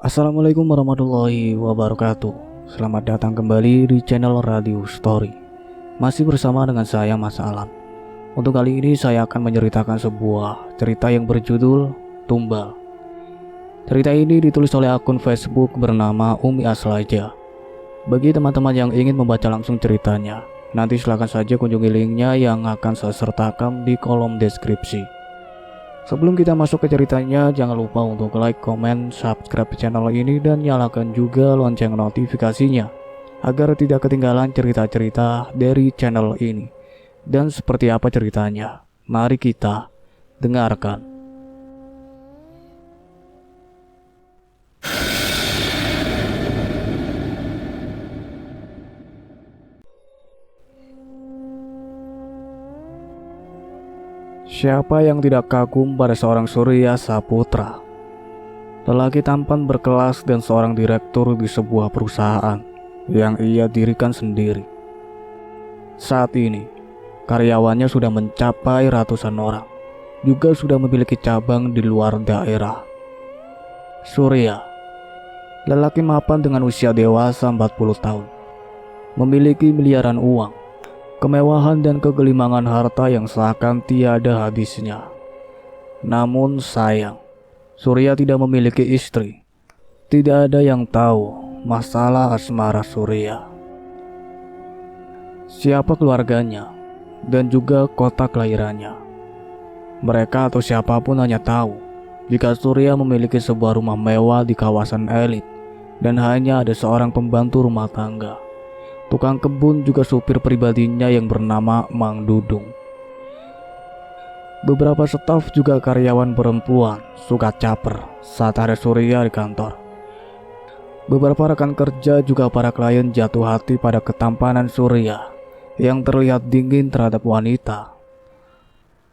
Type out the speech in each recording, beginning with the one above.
Assalamualaikum warahmatullahi wabarakatuh. Selamat datang kembali di channel Radio Story. Masih bersama dengan saya Mas Alan. Untuk kali ini saya akan menceritakan sebuah cerita yang berjudul Tumbal. Cerita ini ditulis oleh akun Facebook bernama Umi Aslaja. Bagi teman-teman yang ingin membaca langsung ceritanya, nanti silakan saja kunjungi linknya yang akan saya sertakan di kolom deskripsi. Sebelum kita masuk ke ceritanya, jangan lupa untuk like, komen, subscribe channel ini dan nyalakan juga lonceng notifikasinya agar tidak ketinggalan cerita-cerita dari channel ini. Dan seperti apa ceritanya? Mari kita dengarkan. Siapa yang tidak kagum pada seorang Surya Saputra, lelaki tampan berkelas dan seorang direktur di sebuah perusahaan yang ia dirikan sendiri. Saat ini, karyawannya sudah mencapai ratusan orang, juga sudah memiliki cabang di luar daerah. Surya, lelaki mapan dengan usia dewasa 40 tahun, memiliki miliaran uang, kemewahan dan kegelimangan harta yang seakan tiada habisnya. Namun sayang, Surya tidak memiliki istri. Tidak ada yang tahu masalah asmara Surya. Siapa keluarganya dan juga kota kelahirannya. Mereka atau siapapun hanya tahu jika Surya memiliki sebuah rumah mewah di kawasan elit dan hanya ada seorang pembantu rumah tangga, tukang kebun juga supir pribadinya yang bernama Mang Dudung. Beberapa staf juga karyawan perempuan suka caper saat ada Surya di kantor. Beberapa rekan kerja juga para klien jatuh hati pada ketampanan Surya yang terlihat dingin terhadap wanita.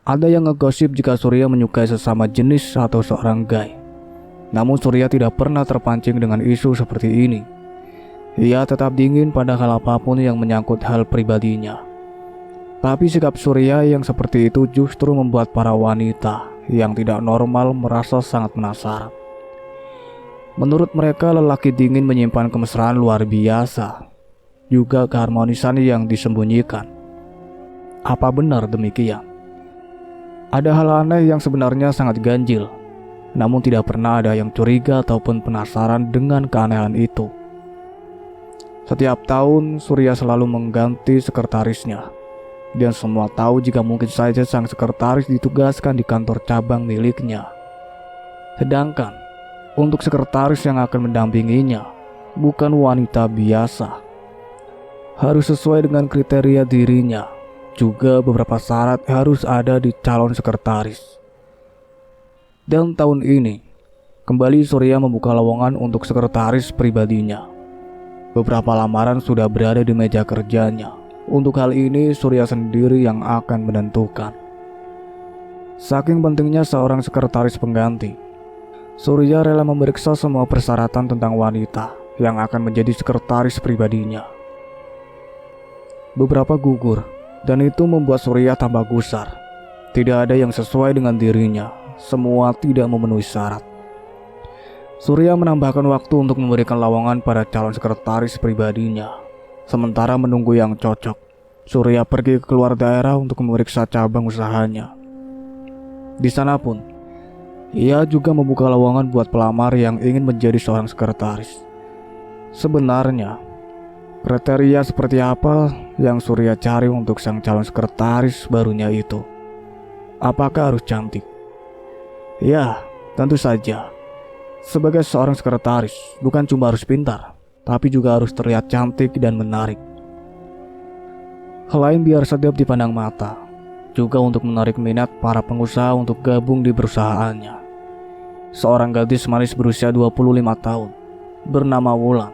Ada yang ngegosip jika Surya menyukai sesama jenis atau seorang gay. Namun Surya tidak pernah terpancing dengan isu seperti ini. Ia tetap dingin pada hal apapun yang menyangkut hal pribadinya. Tapi sikap Surya yang seperti itu justru membuat para wanita yang tidak normal merasa sangat penasaran. Menurut mereka, lelaki dingin menyimpan kemesraan luar biasa, juga keharmonisan yang disembunyikan. Apa benar demikian? Ada hal aneh yang sebenarnya sangat ganjil, namun tidak pernah ada yang curiga ataupun penasaran dengan keanehan itu. Setiap tahun Surya selalu mengganti sekretarisnya, dan semua tahu jika mungkin saja sang sekretaris ditugaskan di kantor cabang miliknya. Sedangkan untuk sekretaris yang akan mendampinginya bukan wanita biasa. Harus sesuai dengan kriteria dirinya. Juga beberapa syarat harus ada di calon sekretaris. Dan tahun ini kembali Surya membuka lowongan untuk sekretaris pribadinya. Beberapa lamaran sudah berada di meja kerjanya. Untuk hal ini Surya sendiri yang akan menentukan. Saking pentingnya seorang sekretaris pengganti, Surya rela memeriksa semua persyaratan tentang wanita yang akan menjadi sekretaris pribadinya. Beberapa gugur, dan itu membuat Surya tambah gusar. Tidak ada yang sesuai dengan dirinya, semua tidak memenuhi syarat. Surya menambahkan waktu untuk memberikan lowongan pada calon sekretaris pribadinya. Sementara menunggu yang cocok, Surya pergi ke luar daerah untuk memeriksa cabang usahanya. Di sana pun, ia juga membuka lowongan buat pelamar yang ingin menjadi seorang sekretaris. Sebenarnya, kriteria seperti apa yang Surya cari untuk sang calon sekretaris barunya itu? Apakah harus cantik? Ya, tentu saja. Sebagai seorang sekretaris, bukan cuma harus pintar, tapi juga harus terlihat cantik dan menarik. Selain biar sedap dipandang mata, juga untuk menarik minat para pengusaha untuk gabung di perusahaannya. Seorang gadis manis berusia 25 tahun, bernama Wulan,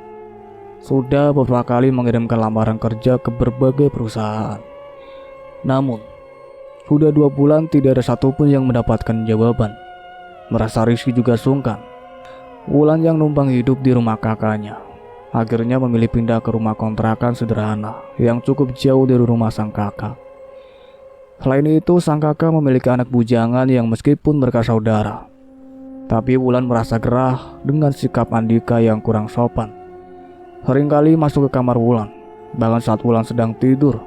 sudah beberapa kali mengirimkan lamaran kerja ke berbagai perusahaan. Namun, sudah 2 bulan tidak ada satupun yang mendapatkan jawaban. Merasa risih juga sungkan, Wulan yang numpang hidup di rumah kakaknya akhirnya memilih pindah ke rumah kontrakan sederhana yang cukup jauh dari rumah sang kakak. Selain itu, sang kakak memiliki anak bujangan yang meskipun mereka saudara, Tapi Wulan merasa gerah dengan sikap Andika yang kurang sopan. Seringkali masuk ke kamar Wulan. Bahkan saat Wulan sedang tidur,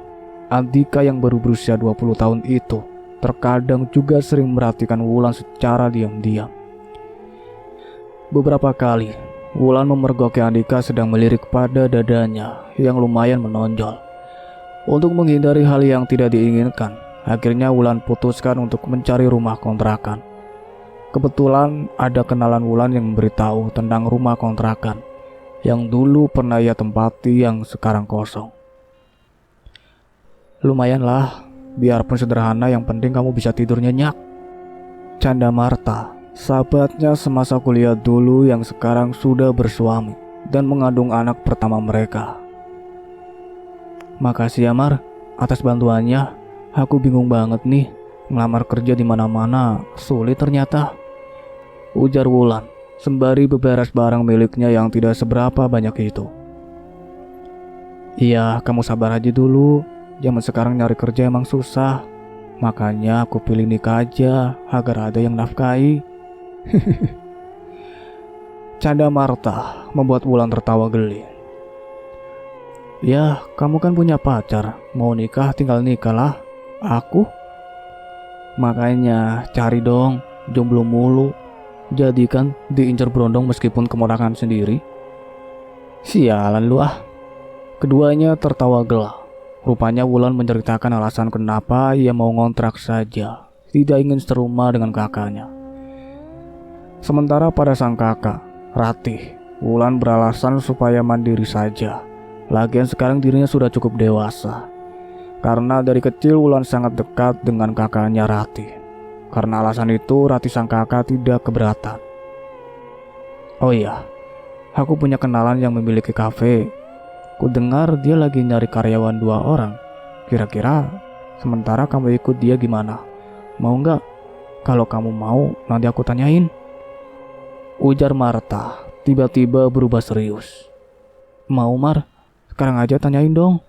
Andika yang baru berusia 20 tahun itu terkadang juga sering merhatikan Wulan secara diam-diam. Beberapa kali, Wulan memergoki Andika sedang melirik pada dadanya yang lumayan menonjol. Untuk menghindari hal yang tidak diinginkan, akhirnya Wulan putuskan untuk mencari rumah kontrakan. Kebetulan ada kenalan Wulan yang memberitahu tentang rumah kontrakan yang dulu pernah ia tempati yang sekarang kosong. Lumayanlah, biarpun sederhana, yang penting kamu bisa tidur nyenyak, canda Marta, sahabatnya semasa kuliah dulu yang sekarang sudah bersuami dan mengandung anak pertama mereka. Makasih ya Mar, atas bantuannya. Aku bingung banget nih, ngelamar kerja di mana-mana sulit ternyata, ujar Wulan sembari beberes barang miliknya yang tidak seberapa banyak itu. Iya, kamu sabar aja dulu. Zaman sekarang nyari kerja emang susah. Makanya aku pilih nikah aja agar ada yang nafkahi. Canda Marta membuat Wulan tertawa geli. Ya, kamu kan punya pacar. Mau nikah tinggal nikah lah. Aku? Makanya cari dong, jomblo mulu. Jadi kan diincar berondong meskipun kemodakan sendiri. Sialan lu ah. Keduanya tertawa gelak. Rupanya Wulan menceritakan alasan kenapa ia mau ngontrak saja, tidak ingin serumah dengan kakaknya. Sementara pada sang kakak, Ratih, Wulan beralasan supaya mandiri saja. Lagian sekarang dirinya sudah cukup dewasa. Karena dari kecil Wulan sangat dekat dengan kakaknya Ratih. Karena alasan itu, Ratih sang kakak tidak keberatan. Oh iya, aku punya kenalan yang memiliki kafe. Ku dengar dia lagi nyari karyawan 2 orang. Kira-kira sementara kamu ikut dia gimana? Mau nggak? Kalau kamu mau, nanti aku tanyain, ujar Marta, tiba-tiba berubah serius. Mau Mar, sekarang aja tanyain dong,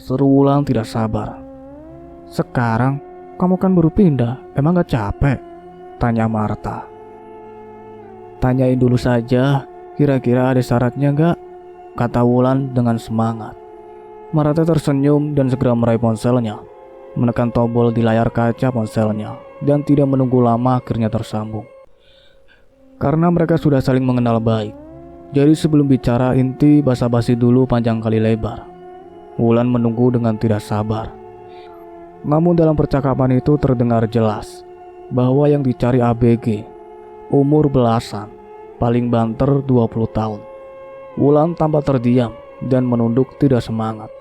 seru Wulan tidak sabar. Sekarang? Kamu kan baru pindah, emang gak capek? Tanya Marta. Tanyain dulu saja, kira-kira ada syaratnya gak? Kata Wulan dengan semangat. Marta tersenyum dan segera meraih ponselnya, menekan tombol di layar kaca ponselnya, dan tidak menunggu lama akhirnya tersambung. Karena mereka sudah saling mengenal baik, jadi sebelum bicara inti basa-basi dulu panjang kali lebar. Wulan menunggu dengan tidak sabar. Namun dalam percakapan itu terdengar jelas bahwa yang dicari ABG, umur belasan, paling banter 20 tahun. Wulan tampak terdiam dan menunduk tidak semangat.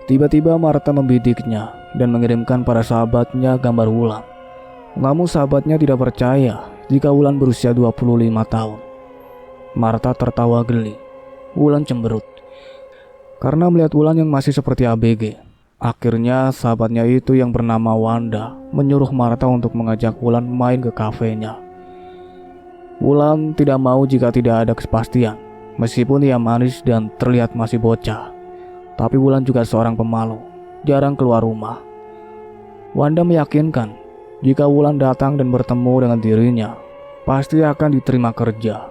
Tiba-tiba Marta membidiknya dan mengirimkan pada sahabatnya gambar Wulan. Namun sahabatnya tidak percaya jika Wulan berusia 25 tahun. Marta tertawa geli. Wulan cemberut karena melihat Wulan yang masih seperti ABG. Akhirnya sahabatnya itu yang bernama Wanda menyuruh Marta untuk mengajak Wulan main ke kafenya. Wulan tidak mau jika tidak ada kepastian, meskipun ia manis dan terlihat masih bocah. Tapi Wulan juga seorang pemalu, jarang keluar rumah. Wanda meyakinkan jika Wulan datang dan bertemu dengan dirinya, pasti akan diterima kerja.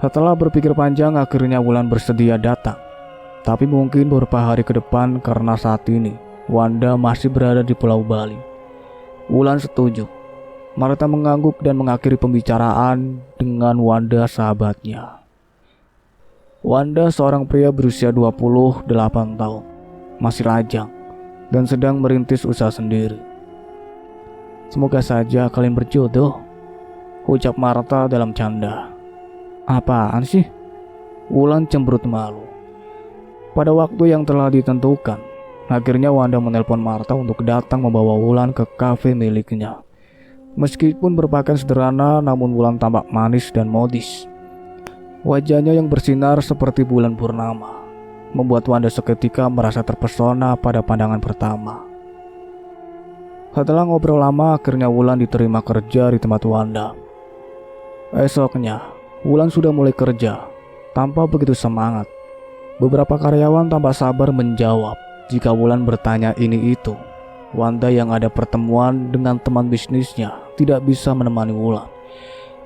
Setelah berpikir panjang, akhirnya Wulan bersedia datang. Tapi mungkin beberapa hari ke depan karena saat ini Wanda masih berada di Pulau Bali. Wulan setuju. Marta mengangguk dan mengakhiri pembicaraan dengan Wanda sahabatnya. Wanda seorang pria berusia 28 tahun, masih lajang dan sedang merintis usaha sendiri. Semoga saja kalian berjodoh, ucap Marta dalam canda. Apaan sih? Wulan cemberut malu. Pada waktu yang telah ditentukan, akhirnya Wanda menelpon Marta untuk datang membawa Wulan ke kafe miliknya. Meskipun berpakaian sederhana, namun Wulan tampak manis dan modis. Wajahnya yang bersinar seperti bulan purnama membuat Wanda seketika merasa terpesona pada pandangan pertama. Setelah ngobrol lama, akhirnya Wulan diterima kerja di tempat Wanda. Esoknya, Wulan sudah mulai kerja, tanpa begitu semangat. Beberapa karyawan tanpa sabar menjawab jika Wulan bertanya ini itu. Wanda yang ada pertemuan dengan teman bisnisnya tidak bisa menemani Wulan.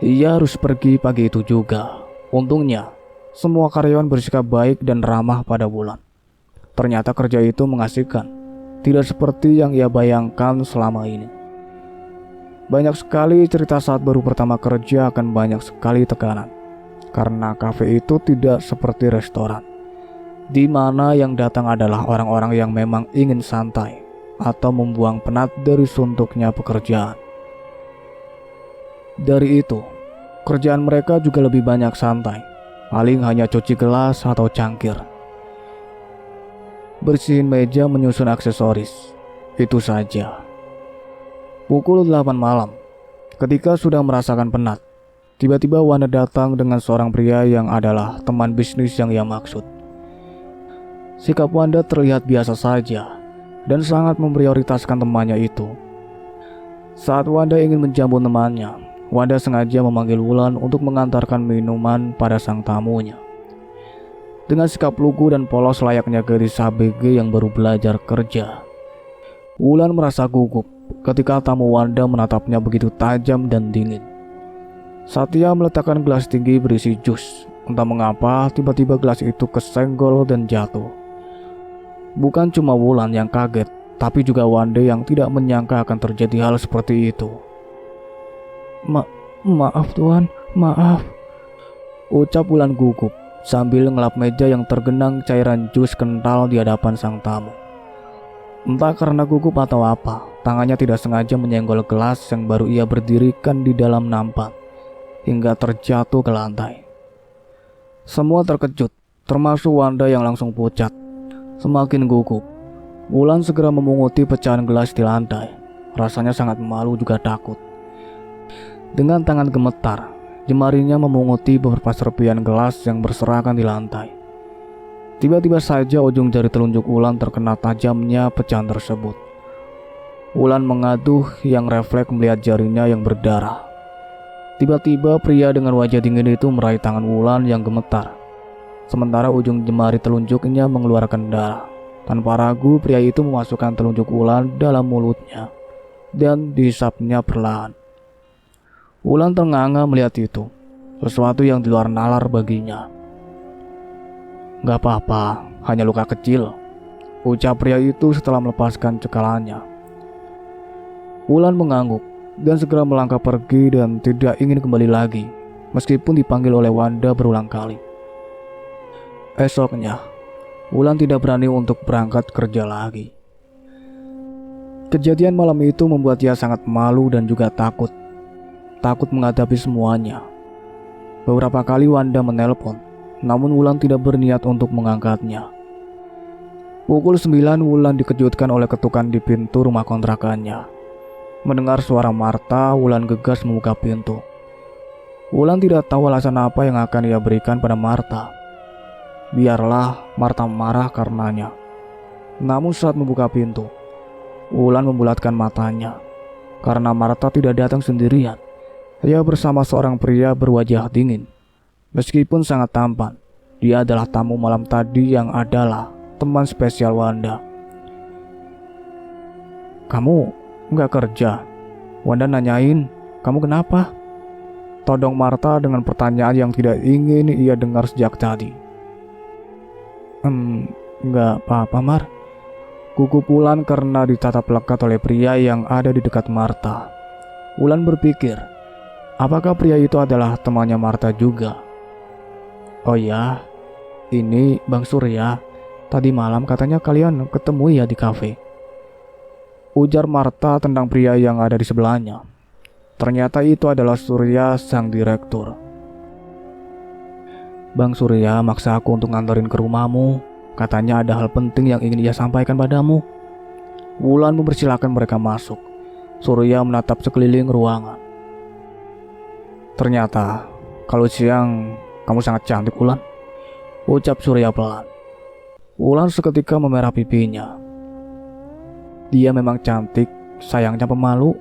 Ia harus pergi pagi itu juga. Untungnya, semua karyawan bersikap baik dan ramah pada Wulan. Ternyata kerja itu mengasihkan, tidak seperti yang ia bayangkan selama ini. Banyak sekali cerita saat baru pertama kerja akan banyak sekali tekanan. Karena kafe itu tidak seperti restoran, di mana yang datang adalah orang-orang yang memang ingin santai atau membuang penat dari suntuknya pekerjaan. Dari itu, kerjaan mereka juga lebih banyak santai, paling hanya cuci gelas atau cangkir. Bersihin meja, menyusun aksesoris, itu saja. Pukul 8 malam, ketika sudah merasakan penat, tiba-tiba Wanda datang dengan seorang pria yang adalah teman bisnis yang ia maksud. Sikap Wanda terlihat biasa saja dan sangat memprioritaskan temannya itu. Saat Wanda ingin menjamu temannya, Wanda sengaja memanggil Wulan untuk mengantarkan minuman pada sang tamunya. Dengan sikap lugu dan polos layaknya gadis ABG yang baru belajar kerja, Wulan merasa gugup ketika tamu Wanda menatapnya begitu tajam dan dingin. Saat ia meletakkan gelas tinggi berisi jus, entah mengapa tiba-tiba gelas itu kesenggol dan jatuh. Bukan cuma Wulan yang kaget, tapi juga Wanda yang tidak menyangka akan terjadi hal seperti itu. Maaf Tuan, maaf, ucap Wulan gugup sambil ngelap meja yang tergenang cairan jus kental di hadapan sang tamu. Entah karena gugup atau apa, tangannya tidak sengaja menyenggol gelas yang baru ia berdirikan di dalam nampan hingga terjatuh ke lantai. Semua terkejut, termasuk Wanda yang langsung pucat. Semakin gugup, Wulan segera memunguti pecahan gelas di lantai. Rasanya sangat malu juga takut. Dengan tangan gemetar, jemarinya memunguti beberapa serpihan gelas yang berserakan di lantai. Tiba-tiba saja ujung jari telunjuk Wulan terkena tajamnya pecahan tersebut. Wulan mengaduh yang refleks melihat jarinya yang berdarah. Tiba-tiba pria dengan wajah dingin itu meraih tangan Wulan yang gemetar. Sementara ujung jemari telunjuknya mengeluarkan darah. Tanpa ragu, pria itu memasukkan telunjuk Wulan dalam mulutnya dan dihisapnya perlahan. Wulan ternganga melihat itu, sesuatu yang di luar nalar baginya. "Gak apa-apa, hanya luka kecil," ucap pria itu setelah melepaskan cekalannya. Wulan mengangguk dan segera melangkah pergi dan tidak ingin kembali lagi, meskipun dipanggil oleh Wanda berulang kali. Esoknya, Wulan tidak berani untuk berangkat kerja lagi. Kejadian malam itu membuat ia sangat malu dan juga takut menghadapi semuanya. Beberapa kali Wanda menelpon, namun Wulan tidak berniat untuk mengangkatnya. Pukul 9 Wulan dikejutkan oleh ketukan di pintu rumah kontrakannya. Mendengar suara Marta, Wulan gegas membuka pintu. Wulan tidak tahu alasan apa yang akan ia berikan pada Marta. Biarlah Marta marah karenanya. Namun saat membuka pintu, Wulan membulatkan matanya. Karena Marta tidak datang sendirian. Ia bersama seorang pria berwajah dingin. Meskipun sangat tampan, dia adalah tamu malam tadi yang adalah teman spesial Wanda. "Kamu nggak kerja?" Wanda nanyain. "Kamu kenapa?" Todong Marta dengan pertanyaan yang tidak ingin ia dengar sejak tadi. Nggak apa-apa, Mar." Gugup Wulan karena ditatap lekat oleh pria yang ada di dekat Marta. Wulan berpikir, apakah pria itu adalah temannya Marta juga? "Oh ya, ini Bang Surya. Tadi malam katanya kalian ketemu ya di kafe," ujar Marta tentang pria yang ada di sebelahnya. Ternyata itu adalah Surya, sang direktur. "Bang Surya maksa aku untuk nganterin ke rumahmu. Katanya ada hal penting yang ingin ia sampaikan padamu." Wulan mempersilahkan mereka masuk. Surya menatap sekeliling ruangan. "Ternyata kalau siang kamu sangat cantik, Wulan," ucap Surya pelan. Wulan seketika memerah pipinya. "Dia memang cantik, sayangnya pemalu,"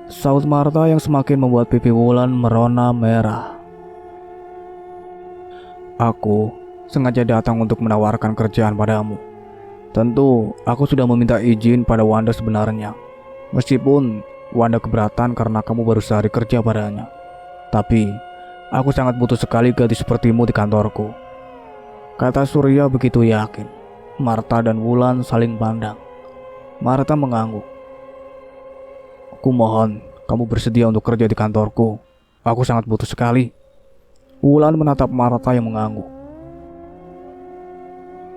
saut Marta yang semakin membuat pipi Wulan merona merah. "Aku sengaja datang untuk menawarkan kerjaan padamu. Tentu aku sudah meminta izin pada Wanda sebenarnya. Meskipun Wanda keberatan karena kamu baru sehari kerja padanya. Tapi, aku sangat butuh sekali gadis sepertimu di kantorku, kata Surya begitu yakin. Martha dan Wulan saling pandang. Martha mengangguk. Aku mohon, kamu bersedia untuk kerja di kantorku. Aku sangat butuh sekali. Wulan menatap Martha yang mengangguk.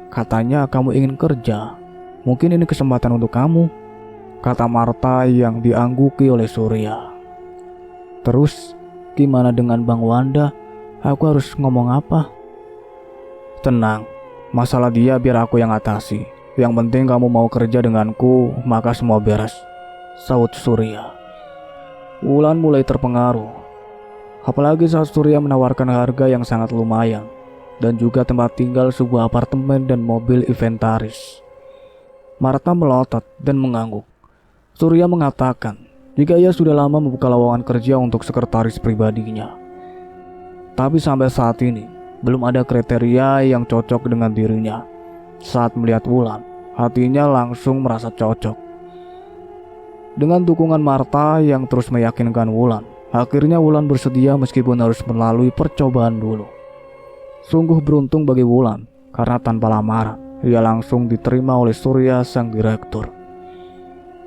Katanya kamu ingin kerja. Mungkin ini kesempatan untuk kamu, kata Martha yang diangguki oleh Surya. Terus, gimana dengan Bang Wanda? Aku harus ngomong apa? Tenang, masalah dia biar aku yang atasi. Yang penting kamu mau kerja denganku, maka semua beres, sahut Surya. Wulan mulai terpengaruh. Apalagi saat Surya menawarkan harga yang sangat lumayan, dan juga tempat tinggal, sebuah apartemen dan mobil inventaris. Martha melotot dan mengangguk. Surya mengatakan jika ia sudah lama membuka lowongan kerja untuk sekretaris pribadinya. Tapi sampai saat ini belum ada kriteria yang cocok dengan dirinya. Saat melihat Wulan, hatinya langsung merasa cocok. Dengan dukungan Martha yang terus meyakinkan Wulan, akhirnya Wulan bersedia meskipun harus melalui percobaan dulu. Sungguh beruntung bagi Wulan karena tanpa lamaran ia langsung diterima oleh Surya sang direktur.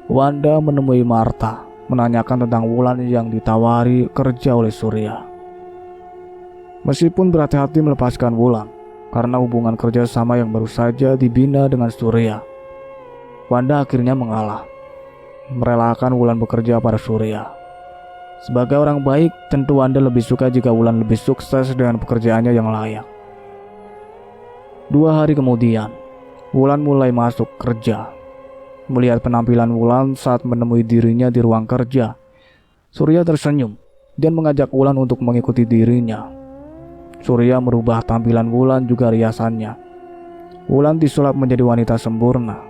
Wanda menemui Martha, menanyakan tentang Wulan yang ditawari kerja oleh Surya. Meskipun berhati-hati melepaskan Wulan karena hubungan kerja sama yang baru saja dibina dengan Surya, Wanda akhirnya mengalah, merelakan Wulan bekerja pada Surya. Sebagai orang baik, tentu Wanda lebih suka jika Wulan lebih sukses dengan pekerjaannya yang layak. 2 hari kemudian, Wulan mulai masuk kerja. Melihat penampilan Wulan saat menemui dirinya di ruang kerja, Surya tersenyum dan mengajak Wulan untuk mengikuti dirinya. Surya merubah tampilan Wulan juga riasannya. Wulan disulap menjadi wanita sempurna.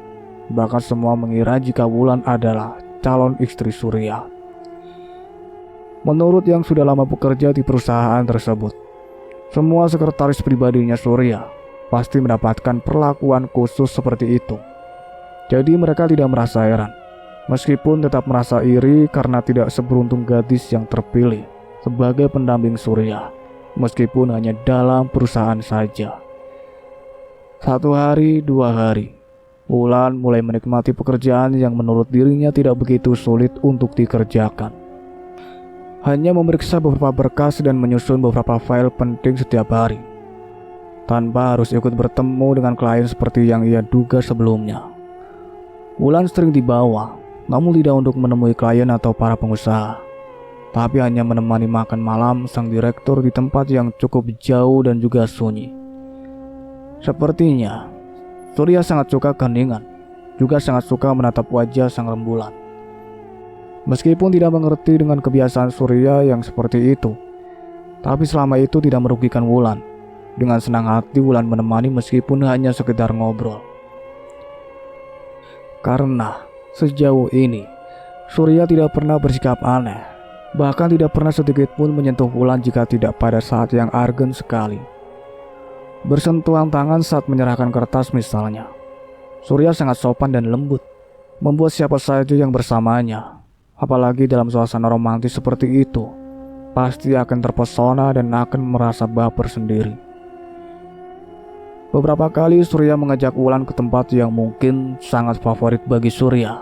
Bahkan semua mengira jika Wulan adalah calon istri Surya. Menurut yang sudah lama bekerja di perusahaan tersebut, semua sekretaris pribadinya Surya pasti mendapatkan perlakuan khusus seperti itu. Jadi mereka tidak merasa heran, meskipun tetap merasa iri karena tidak seberuntung gadis yang terpilih sebagai pendamping Surya, meskipun hanya dalam perusahaan saja. 1 hari, 2 hari, Wulan mulai menikmati pekerjaan yang menurut dirinya tidak begitu sulit untuk dikerjakan. Hanya memeriksa beberapa berkas dan menyusun beberapa file penting setiap hari, tanpa harus ikut bertemu dengan klien seperti yang ia duga sebelumnya. Wulan sering dibawa, namun tidak untuk menemui klien atau para pengusaha, tapi hanya menemani makan malam sang direktur di tempat yang cukup jauh dan juga sunyi. Sepertinya Surya sangat suka keheningan, juga sangat suka menatap wajah sang rembulan. Meskipun tidak mengerti dengan kebiasaan Surya yang seperti itu, tapi selama itu tidak merugikan Wulan. Dengan senang hati Wulan menemani meskipun hanya sekedar ngobrol. Karena sejauh ini Surya tidak pernah bersikap aneh, bahkan tidak pernah sedikit pun menyentuh Wulan jika tidak pada saat yang argen sekali. Bersentuhan tangan saat menyerahkan kertas misalnya. Surya sangat sopan dan lembut, membuat siapa saja yang bersamanya, apalagi dalam suasana romantis seperti itu, pasti akan terpesona dan akan merasa baper sendiri. Beberapa kali Surya mengajak Wulan ke tempat yang mungkin sangat favorit bagi Surya,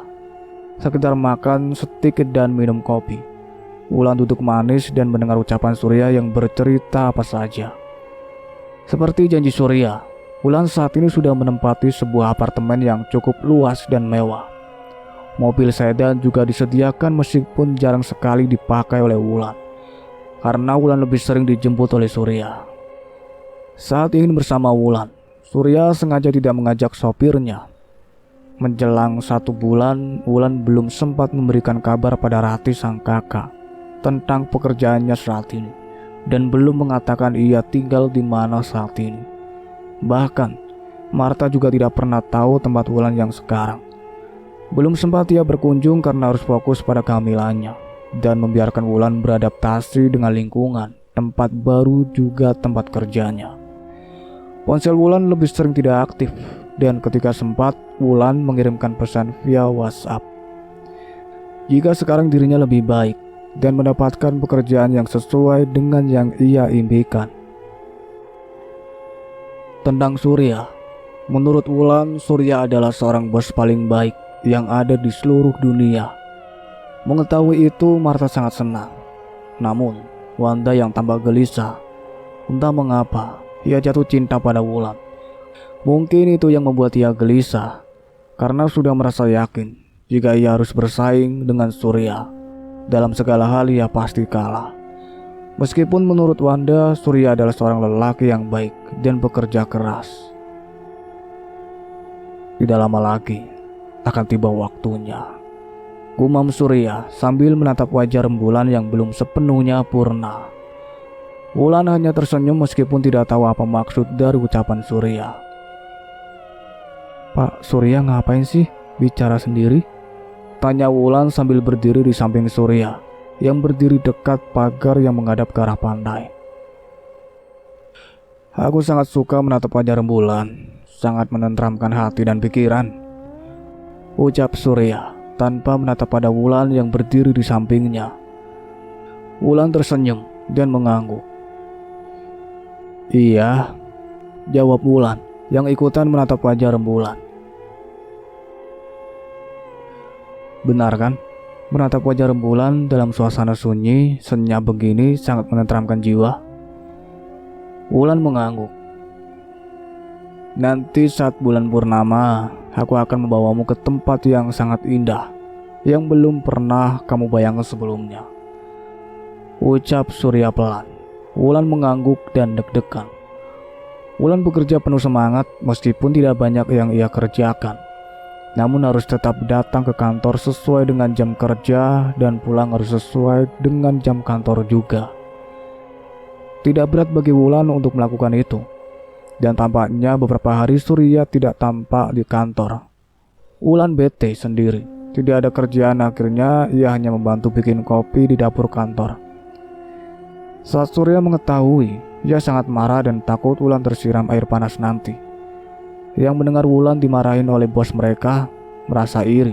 sekedar makan, steak dan minum kopi. Wulan duduk manis dan mendengar ucapan Surya yang bercerita apa saja. Seperti janji Surya, Wulan saat ini sudah menempati sebuah apartemen yang cukup luas dan mewah. Mobil sedan juga disediakan meskipun jarang sekali dipakai oleh Wulan, karena Wulan lebih sering dijemput oleh Surya. Saat ingin bersama Wulan, Surya sengaja tidak mengajak sopirnya. Menjelang 1 bulan, Wulan belum sempat memberikan kabar pada Rati sang kakak tentang pekerjaannya saat ini, dan belum mengatakan ia tinggal di mana saat ini. Bahkan, Martha juga tidak pernah tahu tempat Wulan yang sekarang. Belum sempat ia berkunjung karena harus fokus pada kehamilannya dan membiarkan Wulan beradaptasi dengan lingkungan, tempat baru juga tempat kerjanya. Ponsel Wulan lebih sering tidak aktif, dan ketika sempat, Wulan mengirimkan pesan via WhatsApp. jika sekarang dirinya lebih baik dan mendapatkan pekerjaan yang sesuai dengan yang ia impikan. Tentang Surya, menurut Wulan, Surya adalah seorang bos paling baik yang ada di seluruh dunia. Mengetahui itu, Martha sangat senang. Namun, Wanda yang tambah gelisah. Entah mengapa, ia jatuh cinta pada Wulan. Mungkin itu yang membuat ia gelisah, karena sudah merasa yakin jika ia harus bersaing dengan Surya. Dalam segala hal ia pasti kalah. Meskipun menurut Wanda, Surya adalah seorang lelaki yang baik dan bekerja keras. Tidak lama lagi akan tiba waktunya, gumam Surya sambil menatap wajah rembulan yang belum sepenuhnya purna. Wulan hanya tersenyum meskipun tidak tahu apa maksud dari ucapan Surya. "Pak, Surya ngapain sih bicara sendiri?" tanya Wulan sambil berdiri di samping Surya yang berdiri dekat pagar yang menghadap ke arah pantai. "Aku sangat suka menatap wajah rembulan, sangat menenteramkan hati dan pikiran," ucap Surya tanpa menatap pada Wulan yang berdiri di sampingnya. Wulan tersenyum dan mengangguk. "Iya," jawab Wulan yang ikutan menatap wajah rembulan. "Benar kan? Menatap wajah rembulan dalam suasana sunyi, senyap begini sangat menenteramkan jiwa." Wulan mengangguk. "Nanti saat bulan purnama, aku akan membawamu ke tempat yang sangat indah, yang belum pernah kamu bayangkan sebelumnya," ucap Surya pelan. Wulan mengangguk dan deg-degan. Wulan bekerja penuh semangat meskipun tidak banyak yang ia kerjakan. Namun harus tetap datang ke kantor sesuai dengan jam kerja dan pulang harus sesuai dengan jam kantor juga. Tidak berat bagi Wulan untuk melakukan itu. Dan tampaknya beberapa hari Surya tidak tampak di kantor. Wulan bete sendiri. Tidak ada kerjaan, akhirnya ia hanya membantu bikin kopi di dapur kantor. Saat Surya mengetahui, ia sangat marah dan takut Wulan tersiram air panas nanti. Yang mendengar Wulan dimarahin oleh bos mereka merasa iri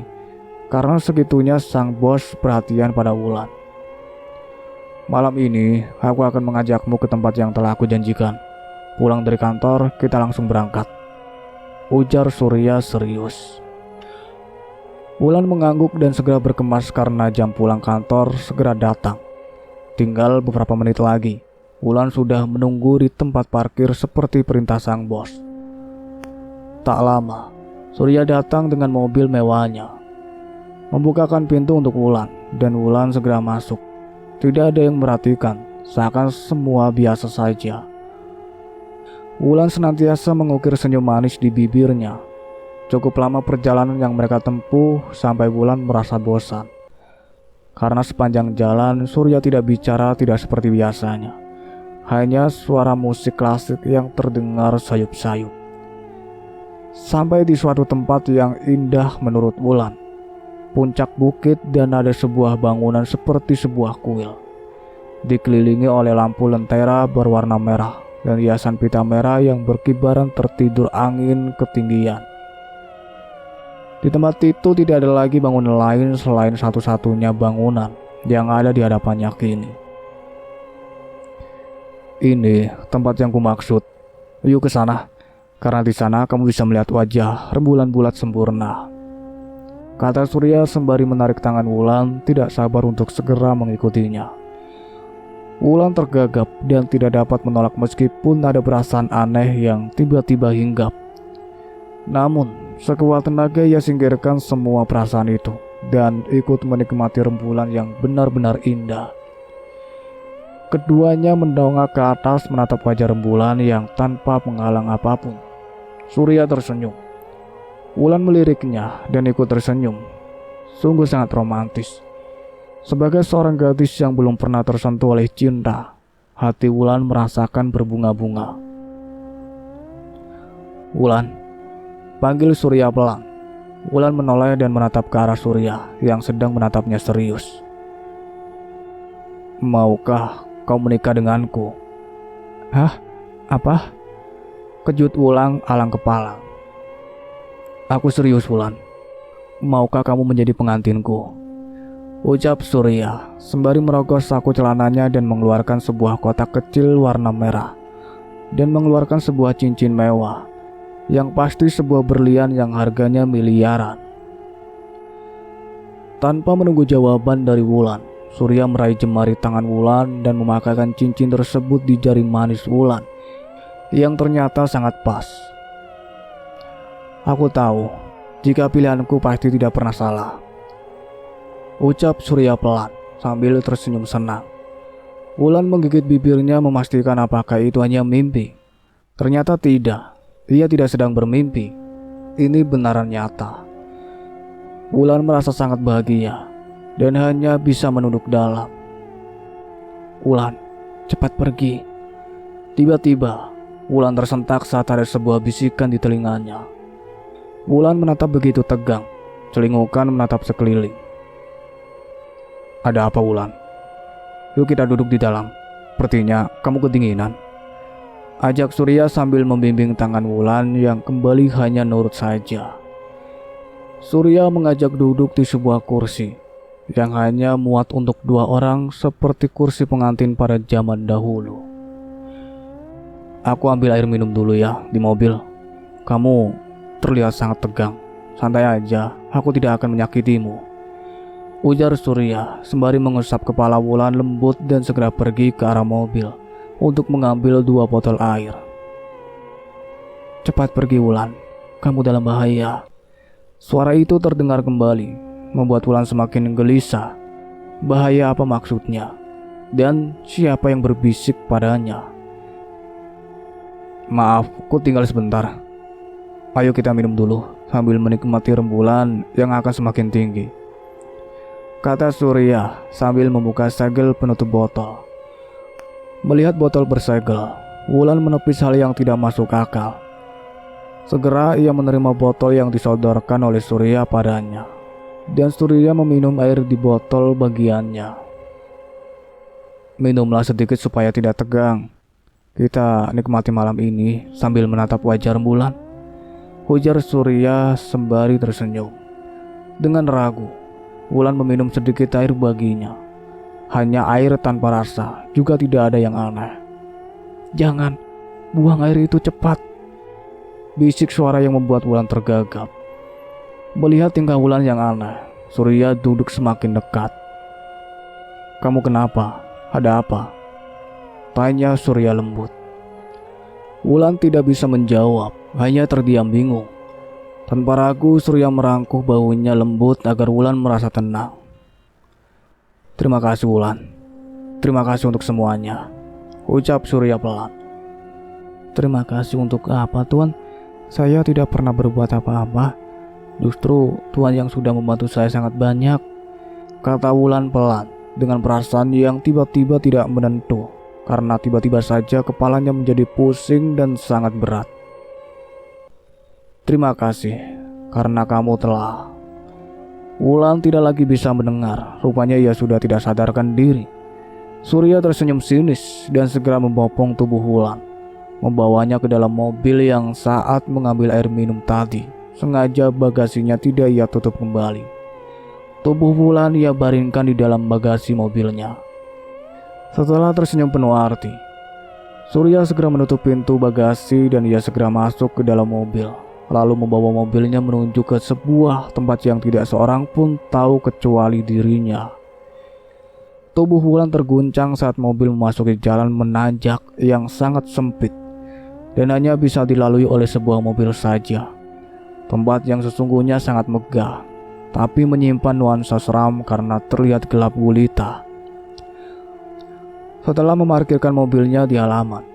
karena segitunya sang bos perhatian pada Wulan. "Malam ini aku akan mengajakmu ke tempat yang telah aku janjikan. Pulang dari kantor kita langsung berangkat," ujar Surya serius. Wulan mengangguk dan segera berkemas karena jam pulang kantor segera datang. Tinggal beberapa menit lagi, Wulan sudah menunggu di tempat parkir seperti perintah sang bos. Tak lama, Surya datang dengan mobil mewahnya, membukakan pintu untuk Wulan, dan Wulan segera masuk. Tidak ada yang merhatikan, seakan semua biasa saja. Wulan senantiasa mengukir senyum manis di bibirnya. Cukup lama perjalanan yang mereka tempuh sampai Wulan merasa bosan. Karena sepanjang jalan Surya tidak bicara, tidak seperti biasanya. Hanya suara musik klasik yang terdengar sayup-sayup. Sampai di suatu tempat yang indah menurut Wulan. Puncak bukit dan ada sebuah bangunan seperti sebuah kuil. Dikelilingi oleh lampu lentera berwarna merah dan hiasan pita merah yang berkibaran tertidur angin ketinggian. Di tempat itu tidak ada lagi bangunan lain selain satu-satunya bangunan yang ada di hadapannya kini. "Ini tempat yang kumaksud. Yuk ke sana. Karena di sana kamu bisa melihat wajah rembulan bulat sempurna," kata Surya sembari menarik tangan Wulan, tidak sabar untuk segera mengikutinya. Wulan tergagap dan tidak dapat menolak meskipun ada perasaan aneh yang tiba-tiba hinggap. Namun, sekuat tenaga ia singkirkan semua perasaan itu dan ikut menikmati rembulan yang benar-benar indah. Keduanya mendongak ke atas menatap wajah rembulan yang tanpa menghalang apapun. Surya tersenyum. Wulan meliriknya dan ikut tersenyum. Sungguh sangat romantis. Sebagai seorang gadis yang belum pernah tersentuh oleh cinta, hati Wulan merasakan berbunga-bunga. "Wulan," panggil Surya pelan. Wulan menoleh dan menatap ke arah Surya yang sedang menatapnya serius. "Maukah kau menikah denganku?" "Hah? Apa?" kejut Wulan alang kepala. "Aku serius, Wulan. Maukah kamu menjadi pengantinku?" ucap Surya sembari merogoh saku celananya dan mengeluarkan sebuah kotak kecil warna merah dan mengeluarkan sebuah cincin mewah yang pasti sebuah berlian yang harganya miliaran. Tanpa menunggu jawaban dari Wulan, Surya meraih jemari tangan Wulan dan memakaikan cincin tersebut di jari manis Wulan yang ternyata sangat pas. Aku tahu jika pilihanku pasti tidak pernah salah, ucap Surya pelan sambil tersenyum senang. Wulan menggigit bibirnya memastikan apakah itu hanya mimpi. Ternyata tidak, ia tidak sedang bermimpi. Ini benaran nyata. Wulan merasa sangat bahagia dan hanya bisa menunduk dalam. Wulan, cepat pergi. Tiba-tiba, Wulan tersentak saat ada sebuah bisikan di telinganya. Wulan menatap begitu tegang, celingukan menatap sekeliling. Ada apa, Wulan? Yuk kita duduk di dalam. Sepertinya kamu kedinginan. Ajak Surya sambil membimbing tangan Wulan yang kembali hanya nurut saja. Surya mengajak duduk di sebuah kursi yang hanya muat untuk 2 orang seperti kursi pengantin pada zaman dahulu. Aku ambil air minum dulu ya di mobil. Kamu terlihat sangat tegang. Santai aja, aku tidak akan menyakitimu, ujar Surya sembari mengusap kepala Wulan lembut dan segera pergi ke arah mobil untuk mengambil 2 botol air. Cepat pergi Wulan, kamu dalam bahaya. Suara itu terdengar kembali, membuat Wulan semakin gelisah. Bahaya apa maksudnya? Dan siapa yang berbisik padanya? Maaf, aku tinggal sebentar. Ayo kita minum dulu sambil menikmati rembulan yang akan semakin tinggi, kata Surya sambil membuka segel penutup botol. Melihat botol bersegel, Wulan menepis hal yang tidak masuk akal. Segera ia menerima botol yang disodorkan oleh Surya padanya, dan Surya meminum air di botol bagiannya. Minumlah sedikit supaya tidak tegang. Kita nikmati malam ini sambil menatap wajah rembulan, ujar Surya sembari tersenyum. Dengan ragu, Wulan meminum sedikit air baginya. Hanya air tanpa rasa, juga tidak ada yang aneh. Jangan, buang air itu cepat, bisik suara yang membuat Wulan tergagap. Melihat tingkah Wulan yang aneh, Surya duduk semakin dekat. Kamu kenapa? Ada apa? Tanya Surya lembut. Wulan tidak bisa menjawab, hanya terdiam bingung. Tanpa ragu, Surya merangkuh baunya lembut agar Wulan merasa tenang. Terima kasih Wulan. Terima kasih untuk semuanya, ucap Surya pelan. Terima kasih untuk apa, Tuan? Saya tidak pernah berbuat apa-apa. Justru Tuan yang sudah membantu saya sangat banyak, kata Wulan pelan dengan perasaan yang tiba-tiba tidak menentu, karena tiba-tiba saja kepalanya menjadi pusing dan sangat berat. Terima kasih karena kamu telah... Wulan tidak lagi bisa mendengar, rupanya ia sudah tidak sadarkan diri. Surya tersenyum sinis dan segera membopong tubuh Wulan, membawanya ke dalam mobil yang saat mengambil air minum tadi, sengaja bagasinya tidak ia tutup kembali. Tubuh Wulan ia baringkan di dalam bagasi mobilnya. Setelah tersenyum penuh arti, Surya segera menutup pintu bagasi dan ia segera masuk ke dalam mobil, lalu membawa mobilnya menuju ke sebuah tempat yang tidak seorang pun tahu kecuali dirinya. Tubuh Wulan terguncang saat mobil memasuki jalan menanjak yang sangat sempit dan hanya bisa dilalui oleh sebuah mobil saja. Tempat yang sesungguhnya sangat megah, tapi menyimpan nuansa seram karena terlihat gelap gulita. Setelah memarkirkan mobilnya di halaman,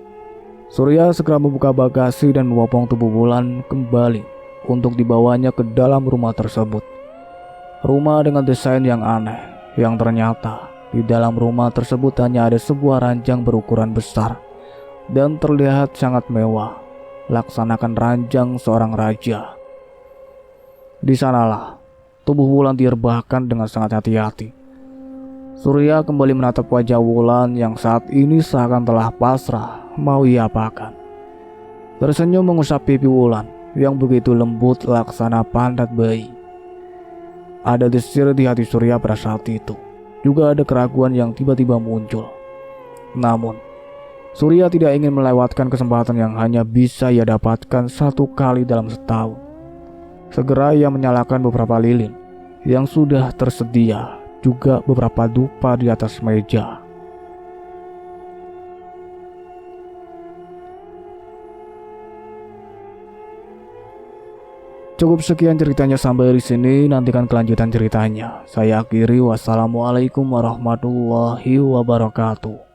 Surya segera membuka bagasi dan membopong tubuh Wulan kembali untuk dibawanya ke dalam rumah tersebut. Rumah dengan desain yang aneh, yang ternyata di dalam rumah tersebut hanya ada sebuah ranjang berukuran besar dan terlihat sangat mewah, laksanakan ranjang seorang raja. Di sanalah tubuh Wulan direbahkan dengan sangat hati-hati. Surya kembali menatap wajah Wulan yang saat ini seakan telah pasrah, mau ia apakan. Tersenyum mengusap pipi Wulan yang begitu lembut laksana pantat bayi. Ada desir di hati Surya pada saat itu. Juga ada keraguan yang tiba-tiba muncul. Namun, Surya tidak ingin melewatkan kesempatan yang hanya bisa ia dapatkan satu kali dalam setahun. Segera ia menyalakan beberapa lilin yang sudah tersedia, juga beberapa dupa di atas meja. Cukup sekian ceritanya sampai di sini. Nantikan kelanjutan ceritanya. Saya akhiri. Wassalamualaikum warahmatullahi wabarakatuh.